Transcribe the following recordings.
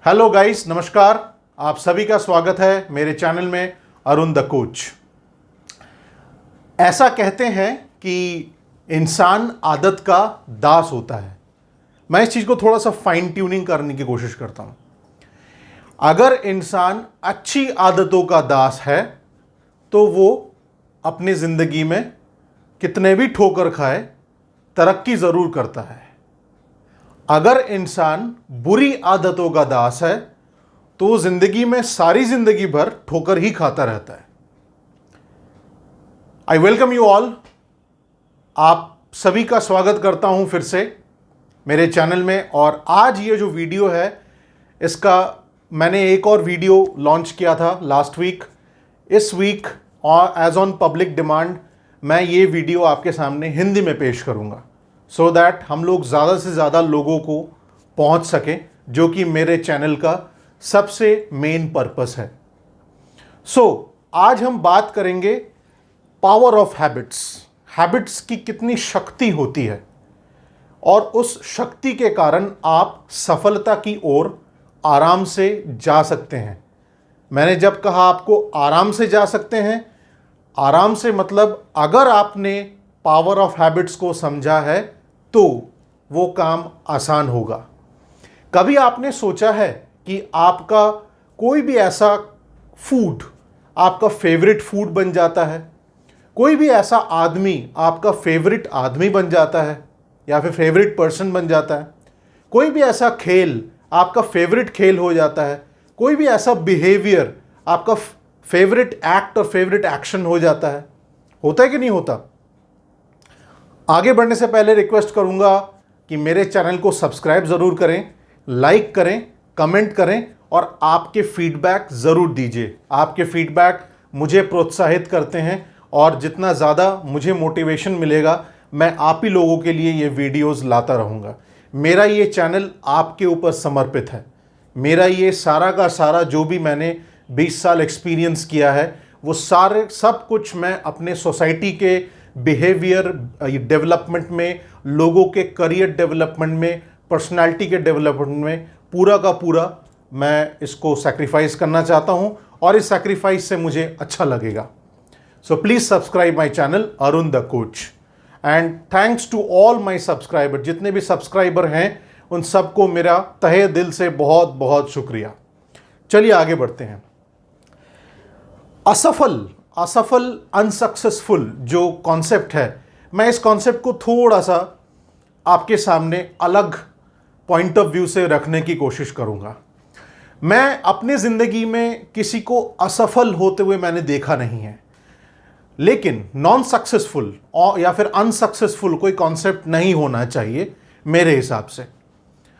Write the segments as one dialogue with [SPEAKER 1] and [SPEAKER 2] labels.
[SPEAKER 1] Hello guys, नमस्कार। आप सभी का स्वागत है मेरे चैनल में अरुण द कोच। ऐसा कहते हैं कि इंसान आदत का दास होता है। मैं इस चीज़ को थोड़ा सा फाइन ट्यूनिंग करने की कोशिश करता हूं। अगर इंसान अच्छी आदतों का दास है तो वो अपनी ज़िंदगी में कितने भी ठोकर खाए तरक्की ज़रूर करता है। अगर इंसान बुरी आदतों का दास है तो वो जिंदगी में सारी जिंदगी भर ठोकर ही खाता रहता है। I welcome you all. आप सभी का स्वागत करता हूं फिर से मेरे चैनल में। और आज ये जो वीडियो है, इसका मैंने एक और वीडियो लॉन्च किया था लास्ट वीक। इस वीक और एज ऑन पब्लिक डिमांड मैं ये वीडियो आपके सामने हिंदी में पेश करूंगा, सो दैट हम लोग ज़्यादा से ज़्यादा लोगों को पहुंच सकें, जो कि मेरे चैनल का सबसे मेन पर्पस है। आज हम बात करेंगे पावर ऑफ हैबिट्स। हैबिट्स की कितनी शक्ति होती है और उस शक्ति के कारण आप सफलता की ओर आराम से जा सकते हैं। मैंने जब कहा आपको आराम से जा सकते हैं, आराम से मतलब अगर आपने पावर ऑफ हैबिट्स को समझा है तो वो काम आसान होगा। कभी आपने सोचा है कि आपका कोई भी ऐसा फूड आपका फेवरेट फूड बन जाता है, कोई भी ऐसा आदमी आपका फेवरेट आदमी बन जाता है या फिर फेवरेट पर्सन बन जाता है, कोई भी ऐसा खेल आपका फेवरेट खेल हो जाता है, कोई भी ऐसा बिहेवियर आपका फेवरेट एक्ट और फेवरेट एक्शन हो जाता है। होता है कि नहीं होता? आगे बढ़ने से पहले रिक्वेस्ट करूंगा कि मेरे चैनल को सब्सक्राइब ज़रूर करें, लाइक करें, कमेंट करें और आपके फीडबैक ज़रूर दीजिए। आपके फीडबैक मुझे प्रोत्साहित करते हैं और जितना ज़्यादा मुझे मोटिवेशन मिलेगा, मैं आप ही लोगों के लिए ये वीडियोस लाता रहूँगा। मेरा ये चैनल आपके ऊपर समर्पित है। मेरा ये सारा का सारा जो भी मैंने 20 साल एक्सपीरियंस किया है, वो सब कुछ मैं अपने सोसाइटी के बिहेवियर डेवलपमेंट में, लोगों के करियर डेवलपमेंट में, पर्सनालिटी के डेवलपमेंट में पूरा का पूरा मैं इसको सैक्रिफाइस करना चाहता हूं और इस सैक्रिफाइस से मुझे अच्छा लगेगा। So please subscribe my channel Arun the coach. And thanks to all my subscriber. जितने भी सब्सक्राइबर हैं उन सबको मेरा तहे दिल से बहुत बहुत शुक्रिया। चलिए आगे बढ़ते हैं। असफल अनसक्सेसफुल जो कॉन्सेप्ट है, मैं इस कॉन्सेप्ट को थोड़ा सा आपके सामने अलग पॉइंट ऑफ व्यू से रखने की कोशिश करूंगा। मैं अपने ज़िंदगी में किसी को असफल होते हुए मैंने देखा नहीं है, लेकिन नॉन सक्सेसफुल या फिर अनसक्सेसफुल कोई कॉन्सेप्ट नहीं होना चाहिए मेरे हिसाब से।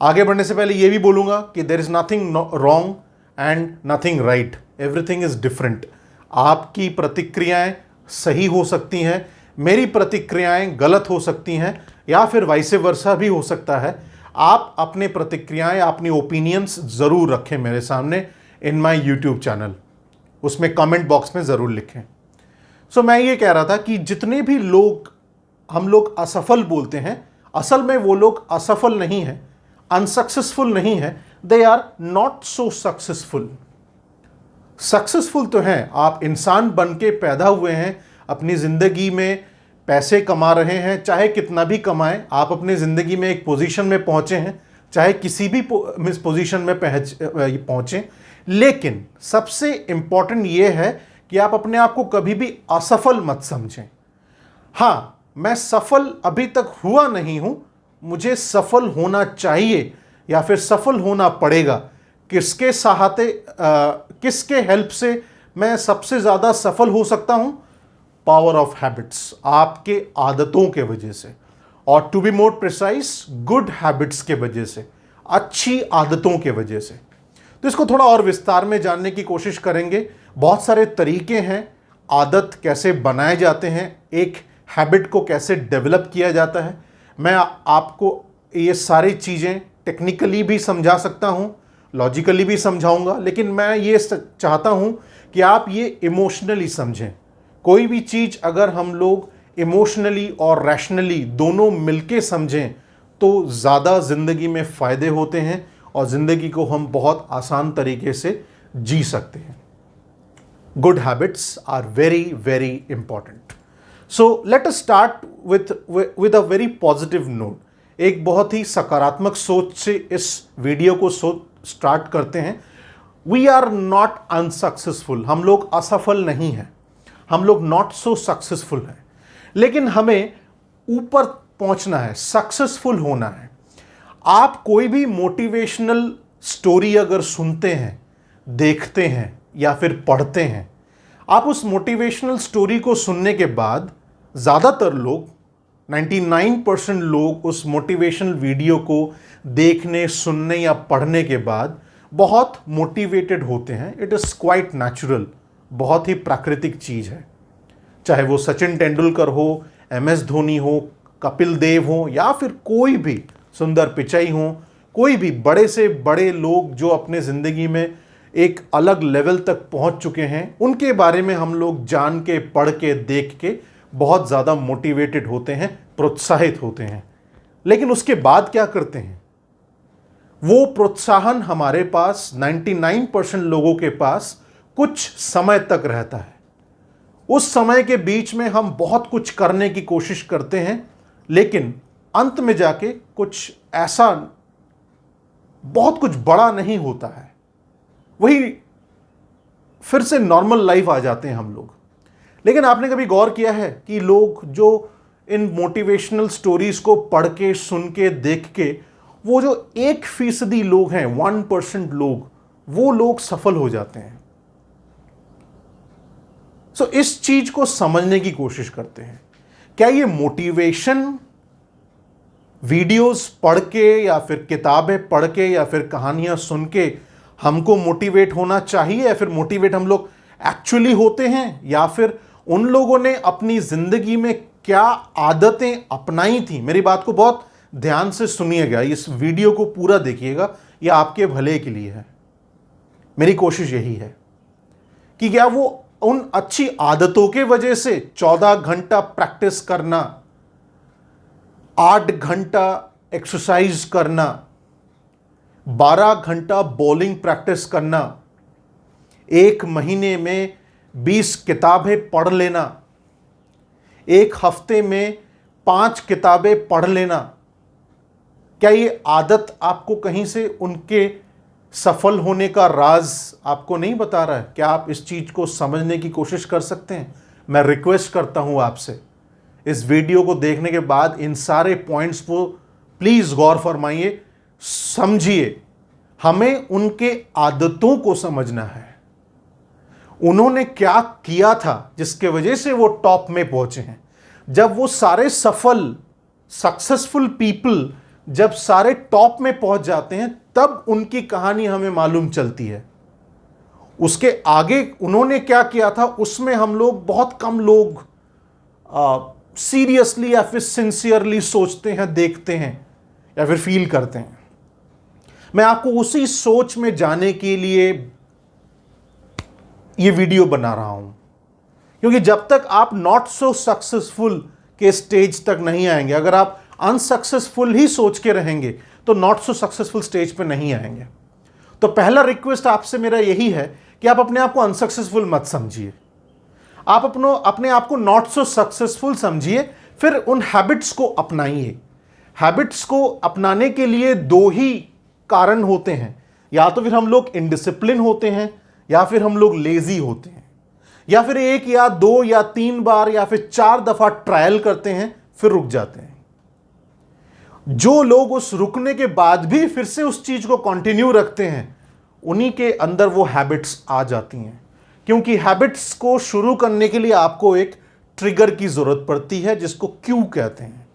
[SPEAKER 1] आगे बढ़ने से पहले यह भी बोलूँगा कि there is nothing wrong and nothing right, everything is different. आपकी प्रतिक्रियाएं सही हो सकती हैं, मेरी प्रतिक्रियाएं गलत हो सकती हैं, या फिर वाइस वर्सा भी हो सकता है। आप अपने प्रतिक्रियाएं, अपनी ओपिनियंस ज़रूर रखें मेरे सामने इन माय यूट्यूब चैनल, उसमें कमेंट बॉक्स में ज़रूर लिखें। मैं ये कह रहा था कि जितने भी लोग हम लोग असफल बोलते हैं, असल में वो लोग असफल नहीं हैं, अनसक्सेसफुल नहीं हैं, they are not so successful. Successful तो हैं, आप इंसान बन के पैदा हुए हैं, अपनी ज़िंदगी में पैसे कमा रहे हैं, चाहे कितना भी कमाएं, आप अपनी ज़िंदगी में एक पोजीशन में पहुंचे हैं, चाहे किसी भी पोजीशन में पहुंचें। लेकिन सबसे इम्पॉर्टेंट ये है कि आप अपने आप को कभी भी असफल मत समझें। हाँ, मैं सफल अभी तक हुआ नहीं हूं, मुझे सफल होना चाहिए या फिर सफल होना पड़ेगा। किसके सहायते किसके हेल्प से मैं सबसे ज़्यादा सफल हो सकता हूं? पावर ऑफ हैबिट्स, आपके आदतों के वजह से, और to be more precise good habits के वजह से, अच्छी आदतों के वजह से। तो इसको थोड़ा और विस्तार में जानने की कोशिश करेंगे। बहुत सारे तरीके हैं, आदत कैसे बनाए जाते हैं, एक हैबिट को कैसे डेवलप किया जाता है। मैं आपको ये सारी चीज़ें टेक्निकली भी समझा सकता हूँ, लॉजिकली भी समझाऊंगा, लेकिन मैं ये चाहता हूँ कि आप ये इमोशनली समझें। कोई भी चीज़ अगर हम लोग इमोशनली और रैशनली दोनों मिलके समझें तो ज़्यादा ज़िंदगी में फ़ायदे होते हैं और ज़िंदगी को हम बहुत आसान तरीके से जी सकते हैं। Good habits are very very important. So let us start with a very positive note. एक बहुत ही सकारात्मक सोच से इस वीडियो को स्टार्ट करते हैं। वी आर नॉट अनसक्सेसफुल, हम लोग असफल नहीं हैं, हम लोग नॉट सो सक्सेसफुल हैं, लेकिन हमें ऊपर पहुंचना है, सक्सेसफुल होना है। आप कोई भी मोटिवेशनल स्टोरी अगर सुनते हैं, देखते हैं या फिर पढ़ते हैं, आप उस मोटिवेशनल स्टोरी को सुनने के बाद ज़्यादातर लोग 99% लोग उस मोटिवेशनल वीडियो को देखने, सुनने या पढ़ने के बाद बहुत मोटिवेटेड होते हैं। इट इज़ क्वाइट नेचुरल, बहुत ही प्राकृतिक चीज़ है। चाहे वो सचिन तेंदुलकर हो, MS धोनी हो, कपिल देव हो या फिर कोई भी सुंदर पिचाई हो, कोई भी बड़े से बड़े लोग जो अपने ज़िंदगी में एक अलग लेवल तक पहुंच चुके हैं, उनके बारे में हम लोग जान के, पढ़ के, देख के बहुत ज़्यादा मोटिवेटेड होते हैं, प्रोत्साहित होते हैं। लेकिन उसके बाद क्या करते हैं? वो प्रोत्साहन हमारे पास 99% लोगों के पास कुछ समय तक रहता है। उस समय के बीच में हम बहुत कुछ करने की कोशिश करते हैं, लेकिन अंत में जाके कुछ ऐसा बहुत कुछ बड़ा नहीं होता है। वही फिर से नॉर्मल लाइफ आ जाते हैं हम लोग। लेकिन आपने कभी गौर किया है कि लोग जो इन मोटिवेशनल स्टोरीज को पढ़ के, सुन के, देख के, वो जो 1% लोग हैं, 1% लोग, वो लोग सफल हो जाते हैं। सो इस चीज को समझने की कोशिश करते हैं। क्या ये मोटिवेशन वीडियोस पढ़ के या फिर किताबें पढ़ के या फिर कहानियां सुन के हमको मोटिवेट होना चाहिए, या फिर मोटिवेट हम लोग एक्चुअली होते हैं, या फिर उन लोगों ने अपनी जिंदगी में क्या आदतें अपनाई थी? मेरी बात को बहुत ध्यान से सुनिएगा, इस वीडियो को पूरा देखिएगा, यह आपके भले के लिए है। मेरी कोशिश यही है कि क्या वो उन अच्छी आदतों के वजह से 14 घंटा प्रैक्टिस करना, 8 घंटा एक्सरसाइज करना, 12 घंटा बॉलिंग प्रैक्टिस करना, 1 महीने में 20 किताबें पढ़ लेना, 1 हफ्ते में 5 किताबें पढ़ लेना, क्या ये आदत आपको कहीं से उनके सफल होने का राज आपको नहीं बता रहा है? क्या आप इस चीज को समझने की कोशिश कर सकते हैं? मैं रिक्वेस्ट करता हूं आपसे, इस वीडियो को देखने के बाद इन सारे पॉइंट्स को प्लीज गौर फरमाइए, समझिए। हमें उनके आदतों को समझना है, उन्होंने क्या किया था जिसके वजह से वो टॉप में पहुंचे हैं। जब वो सारे सफल, सक्सेसफुल पीपल जब सारे टॉप में पहुंच जाते हैं, तब उनकी कहानी हमें मालूम चलती है। उसके आगे उन्होंने क्या किया था, उसमें हम लोग, बहुत कम लोग सीरियसली या फिर सिंसियरली सोचते हैं, देखते हैं या फिर फील करते हैं। मैं आपको उसी सोच में जाने के लिए ये वीडियो बना रहा हूं, क्योंकि जब तक आप नॉट सो सक्सेसफुल के स्टेज तक नहीं आएंगे, अगर आप अनसक्सेसफुल ही सोच के रहेंगे, तो नॉट सो सक्सेसफुल स्टेज पे नहीं आएंगे। तो पहला रिक्वेस्ट आपसे मेरा यही है कि आप अपने आप को अनसक्सेसफुल मत समझिए, आप अपने आप को नॉट सो सक्सेसफुल समझिए, फिर उन हैबिट्स को अपनाइए। हैबिट्स को अपनाने के लिए 2 ही कारण होते हैं, या तो फिर हम लोग इनडिसिप्लिन होते हैं, या फिर हम लोग लेजी होते हैं, या फिर 1 या 2 या 3 बार या फिर 4 दफा ट्रायल करते हैं, फिर रुक जाते हैं। जो लोग उस रुकने के बाद भी फिर से उस चीज को कंटिन्यू रखते हैं, उन्हीं के अंदर वो हैबिट्स आ जाती हैं। क्योंकि हैबिट्स को शुरू करने के लिए आपको एक ट्रिगर की जरूरत पड़ती है, जिसको क्यू कहते हैं।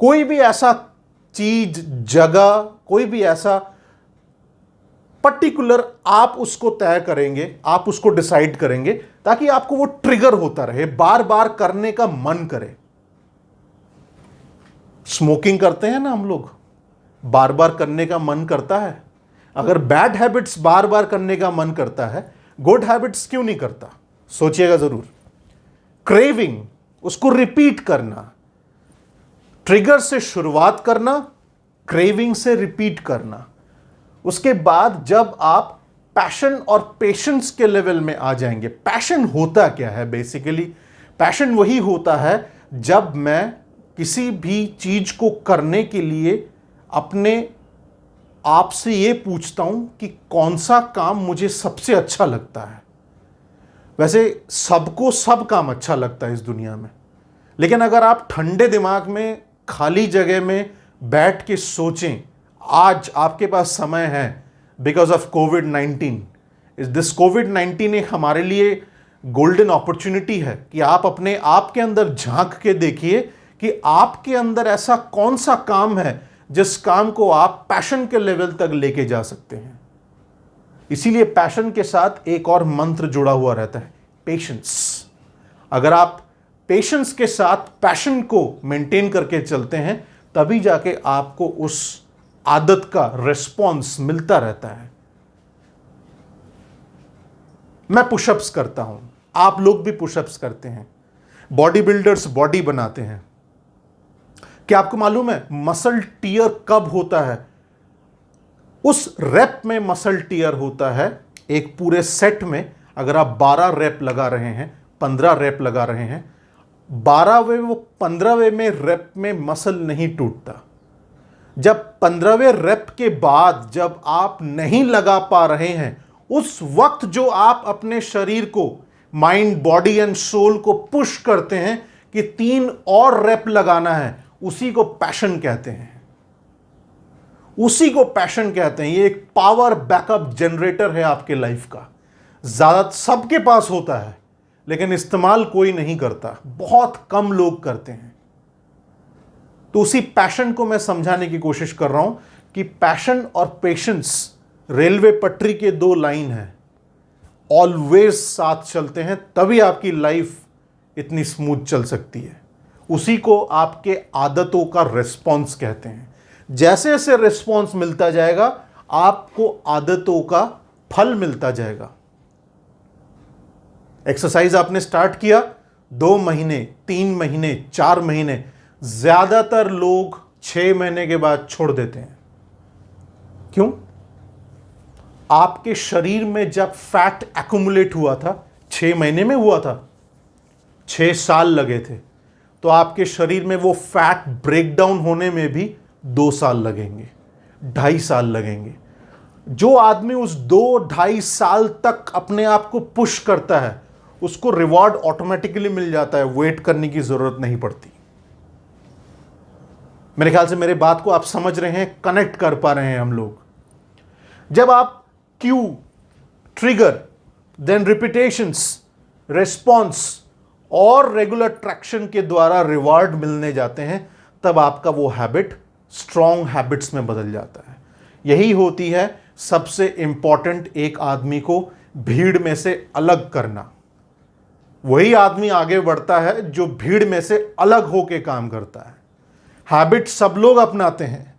[SPEAKER 1] कोई भी ऐसा चीज, जगह, कोई भी ऐसा पर्टिकुलर आप उसको तय करेंगे, आप उसको डिसाइड करेंगे, ताकि आपको वो ट्रिगर होता रहे, बार बार करने का मन करे। स्मोकिंग करते हैं ना हम लोग, बार बार करने का मन करता है। अगर बैड हैबिट्स बार बार करने का मन करता है, गुड हैबिट्स क्यों नहीं करता? सोचिएगा जरूर। क्रेविंग, उसको रिपीट करना, ट्रिगर से शुरुआत करना, क्रेविंग से रिपीट करना, उसके बाद जब आप पैशन और पेशेंस के लेवल में आ जाएंगे, पैशन होता क्या है बेसिकली? पैशन वही होता है जब मैं किसी भी चीज को करने के लिए अपने आप से ये पूछता हूं कि कौन सा काम मुझे सबसे अच्छा लगता है। वैसे सबको सब काम अच्छा लगता है इस दुनिया में, लेकिन अगर आप ठंडे दिमाग में खाली जगह में बैठ के सोचें, आज आपके पास समय है बिकॉज ऑफ कोविड-19। दिस कोविड-19 एक हमारे लिए गोल्डन अपॉर्चुनिटी है कि आप अपने आप के अंदर झांक के देखिए कि आपके अंदर ऐसा कौन सा काम है जिस काम को आप पैशन के लेवल तक लेके जा सकते हैं। इसीलिए पैशन के साथ एक और मंत्र जुड़ा हुआ रहता है, पेशेंस। अगर आप पेशेंस के साथ पैशन को मेंटेन करके चलते हैं, तभी जाके आपको उस आदत का रिस्पॉन्स मिलता रहता है। मैं पुशअप्स करता हूं, आप लोग भी पुशअप्स करते हैं। बॉडी बिल्डर्स बॉडी बनाते हैं। क्या आपको मालूम है मसल टियर कब होता है? उस रेप में मसल टियर होता है। एक पूरे सेट में अगर आप 12 रेप लगा रहे हैं, 15 रेप लगा रहे हैं, 12वें वो 15वें में रेप में मसल नहीं टूटता। जब 15वें रेप के बाद जब आप नहीं लगा पा रहे हैं, उस वक्त जो आप अपने शरीर को, माइंड, बॉडी एंड सोल को पुश करते हैं कि 3 और रेप लगाना है, उसी को पैशन कहते हैं। उसी को पैशन कहते हैं। ये एक पावर बैकअप जनरेटर है आपके लाइफ का। ज्यादा सबके पास होता है, लेकिन इस्तेमाल कोई नहीं करता, बहुत कम लोग करते हैं। तो उसी पैशन को मैं समझाने की कोशिश कर रहा हूं कि पैशन और पेशेंस रेलवे पटरी के 2 लाइन हैं, ऑलवेज साथ चलते हैं, तभी आपकी लाइफ इतनी स्मूथ चल सकती है। उसी को आपके आदतों का रिस्पॉन्स कहते हैं। जैसे जैसे रिस्पॉन्स मिलता जाएगा, आपको आदतों का फल मिलता जाएगा। एक्सरसाइज आपने स्टार्ट किया, 2 महीने, 3 महीने, 4 महीने, ज्यादातर लोग 6 महीने के बाद छोड़ देते हैं। क्यों? आपके शरीर में जब फैट एक्यूमुलेट हुआ था, 6 महीने में हुआ था, 6 साल लगे थे, तो आपके शरीर में वो फैट ब्रेकडाउन होने में भी 2 साल लगेंगे, 2.5 साल लगेंगे। जो आदमी उस 2-2.5 साल तक अपने आप को पुश करता है, उसको रिवॉर्ड ऑटोमेटिकली मिल जाता है, वेट करने की जरूरत नहीं पड़ती। मेरे ख्याल से मेरे बात को आप समझ रहे हैं, कनेक्ट कर पा रहे हैं हम लोग। जब आप cue, trigger, then repetitions, response और रेगुलर ट्रैक्शन के द्वारा रिवॉर्ड मिलने जाते हैं, तब आपका वो हैबिट स्ट्रॉन्ग हैबिट्स में बदल जाता है। यही होती है सबसे इंपॉर्टेंट एक आदमी को भीड़ में से अलग करना। वही आदमी आगे बढ़ता है जो भीड़ में से अलग होकर काम करता है। हैबिट सब लोग अपनाते हैं,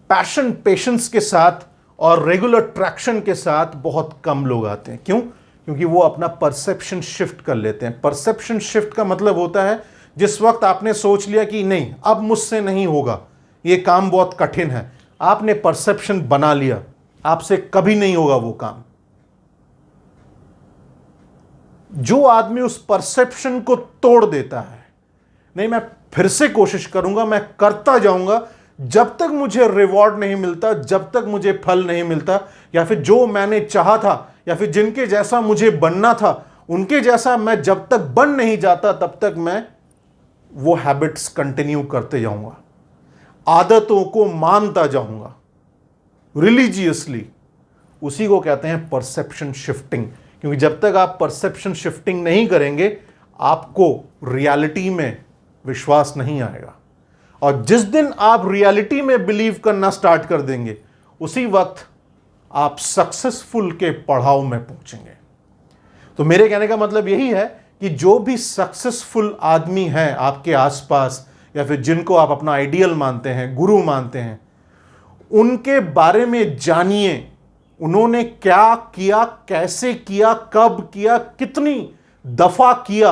[SPEAKER 1] पैशन, पेशेंस के साथ और रेगुलर ट्रैक्शन के साथ बहुत कम लोग आते हैं। क्यों? क्योंकि वो अपना परसेप्शन शिफ्ट कर लेते हैं। परसेप्शन शिफ्ट का मतलब होता है जिस वक्त आपने सोच लिया कि नहीं, अब मुझसे नहीं होगा, ये काम बहुत कठिन है, आपने परसेप्शन बना लिया, आपसे कभी नहीं होगा वो काम। जो आदमी उस परसेप्शन को तोड़ देता है, नहीं मैं फिर से कोशिश करूंगा, मैं करता जाऊंगा, जब तक मुझे रिवॉर्ड नहीं मिलता, जब तक मुझे फल नहीं मिलता, या फिर जो मैंने चाहा था या फिर जिनके जैसा मुझे बनना था उनके जैसा मैं जब तक बन नहीं जाता, तब तक मैं वो हैबिट्स कंटिन्यू करते जाऊंगा, आदतों को मानता जाऊंगा रिलीजियसली। उसी को कहते हैं परसेप्शन शिफ्टिंग। क्योंकि जब तक आप परसेप्शन शिफ्टिंग नहीं करेंगे, आपको रियलिटी में विश्वास नहीं आएगा। और जिस दिन आप रियलिटी में बिलीव करना स्टार्ट कर देंगे, उसी वक्त आप सक्सेसफुल के पड़ाव में पहुंचेंगे। तो मेरे कहने का मतलब यही है कि जो भी सक्सेसफुल आदमी हैं आपके आसपास, या फिर जिनको आप अपना आइडियल मानते हैं, गुरु मानते हैं, उनके बारे में जानिए। उन्होंने क्या किया, कैसे किया, कब किया, कितनी दफा किया,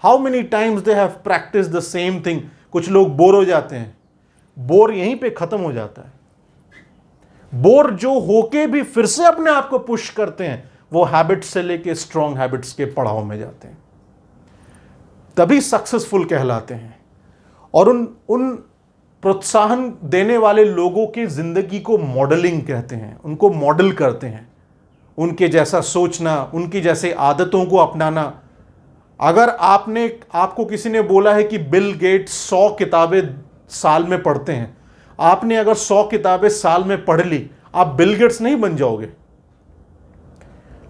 [SPEAKER 1] how many times they have practice the same thing. कुछ लोग बोर हो जाते हैं, बोर यहीं पे खत्म हो जाता है। बोर जो होके भी फिर से अपने आप को पुश करते हैं, वो हैबिट से लेके स्ट्रॉन्ग हैबिट्स के पड़ाव में जाते हैं, तभी सक्सेसफुल कहलाते हैं। और उन प्रोत्साहन देने वाले लोगों की जिंदगी को मॉडलिंग कहते हैं, उनको मॉडल करते हैं, उनके जैसा सोचना, उनकी जैसे आदतों को अपनाना। अगर आपको किसी ने बोला है कि बिल गेट्स 100 किताबें साल में पढ़ते हैं, आपने अगर 100 किताबें साल में पढ़ ली, आप बिल गेट्स नहीं बन जाओगे।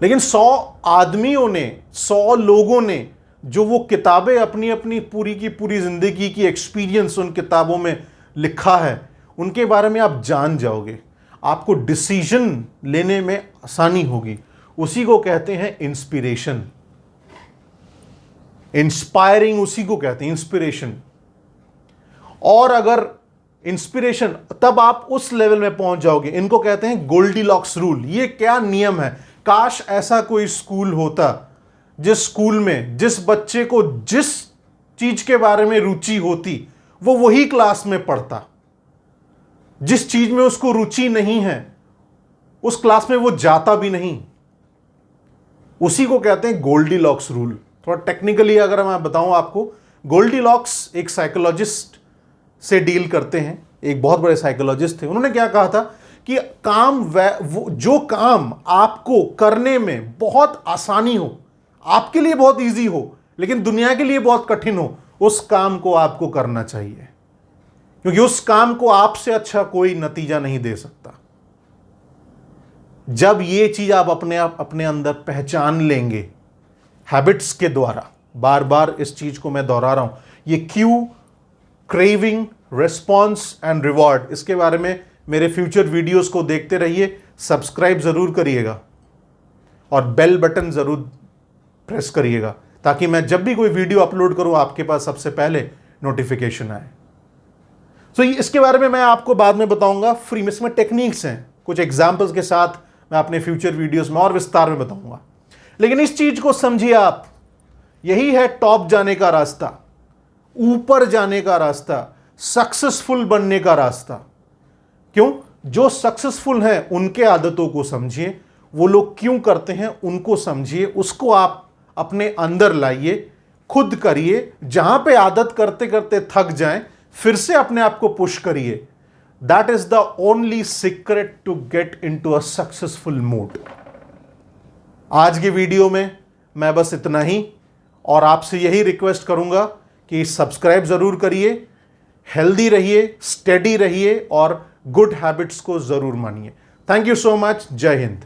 [SPEAKER 1] लेकिन 100 आदमियों ने, 100 लोगों ने जो वो किताबें अपनी अपनी पूरी की पूरी जिंदगी की एक्सपीरियंस उन किताबों में लिखा है, उनके बारे में आप जान जाओगे, आपको डिसीजन लेने में आसानी होगी। उसी को कहते हैं इंस्पिरेशन। इंस्पायरिंग उसी को कहते हैं, इंस्पिरेशन। और अगर इंस्पिरेशन, तब आप उस लेवल में पहुंच जाओगे। इनको कहते हैं गोल्डीलॉक्स रूल। ये क्या नियम है? काश ऐसा कोई स्कूल होता जिस स्कूल में जिस बच्चे को जिस चीज के बारे में रुचि होती वो वही क्लास में पढ़ता, जिस चीज में उसको रुचि नहीं है उस क्लास में वो जाता भी नहीं। उसी को कहते हैं गोल्डीलॉक्स रूल। थोड़ा टेक्निकली अगर मैं बताऊं आपको, गोल्डीलॉक्स एक साइकोलॉजिस्ट से डील करते हैं, एक बहुत बड़े साइकोलॉजिस्ट थे। उन्होंने क्या कहा था कि जो काम आपको करने में बहुत आसानी हो, आपके लिए बहुत इजी हो, लेकिन दुनिया के लिए बहुत कठिन हो, उस काम को आपको करना चाहिए, क्योंकि उस काम को आपसे अच्छा कोई नतीजा नहीं दे सकता। जब ये चीज आप अपने अंदर पहचान लेंगे हैबिट्स के द्वारा, बार बार इस चीज को मैं दोहरा रहा हूं, ये Q, craving, response and reward, इसके बारे में मेरे फ्यूचर वीडियोस को देखते रहिए, सब्सक्राइब जरूर करिएगा और बेल बटन जरूर प्रेस करिएगा, ताकि मैं जब भी कोई वीडियो अपलोड करूं आपके पास सबसे पहले नोटिफिकेशन आए। तो इसके बारे में मैं आपको बाद में बताऊंगा। फ्री में इसमें टेक्निक्स हैं, कुछ एग्जाम्पल्स के साथ मैं अपने फ्यूचर वीडियोस में और विस्तार में बताऊंगा। लेकिन इस चीज को समझिए आप, यही है टॉप जाने का रास्ता, ऊपर जाने का रास्ता, सक्सेसफुल बनने का रास्ता। क्यों? जो सक्सेसफुल हैं उनके आदतों को समझिए, वो लोग क्यों करते हैं उनको समझिए, उसको आप अपने अंदर लाइए, खुद करिए। जहां पे आदत करते करते थक जाएं, फिर से अपने आप को पुश करिए। That is the only secret to get into a successful mood. आज की वीडियो में मैं बस इतना ही, और आपसे यही रिक्वेस्ट करूंगा कि सब्सक्राइब जरूर करिए, हेल्दी रहिए, स्टेडी रहिए और गुड हैबिट्स को जरूर मानिए। Thank you so much. जय हिंद।